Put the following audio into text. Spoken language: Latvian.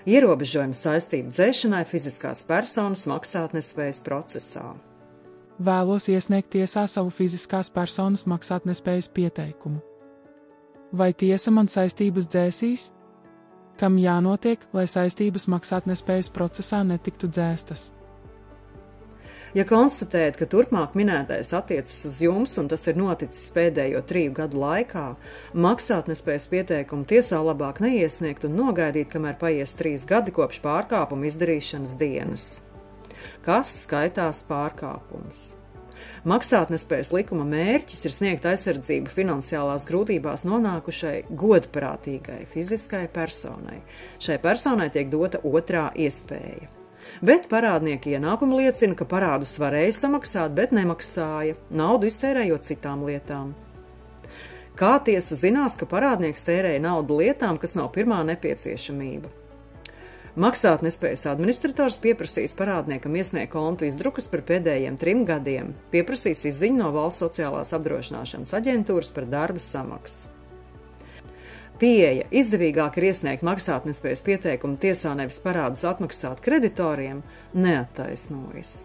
ierobežojumi saistību dzēšanai fiziskās personas maksātnespējas procesā. Vēlos iesniegt tiesā savu fiziskās personas maksātnespējas pieteikumu. Vai tiesa man saistības dzēsīs? Kam jānotiek, lai saistības maksātnespējas procesā netiktu dzēstas? Ja konstatējat, ka turpmāk minētais attiecas uz jums un tas ir noticis pēdējo 3 gadu laikā, maksātnespējas pieteikumu tiesā labāk neiesniegt un nogaidīt, kamēr paies 3 gadi kopš pārkāpuma izdarīšanas dienas. Kas skaitās pārkāpums? Maksātnespējas likuma mērķis ir sniegt aizsardzību finansiālās grūtībās nonākušai godprātīgai fiziskai personai. Šai personai tiek dota otrā iespēja. Bet parādnieka ienākumi liecina, ka parādus varēja samaksāt, bet nemaksāja, naudu iztērējot citām lietām. Kā tiesa zinās, ka parādnieks tērēja naudu lietām, kas nav pirmā nepieciešamība? Maksātnespējas administrators pieprasīs parādniekam iesniegt kontu izdrukas par pēdējiem 3 gadiem, pieprasīs izziņu no Valsts sociālās apdrošināšanas aģentūras par darba samaksu. Pieeja izdevīgāk ir iesniegt maksātnespējas pieteikumu tiesā nevis parādus atmaksāt kreditoriem neattaisnojas.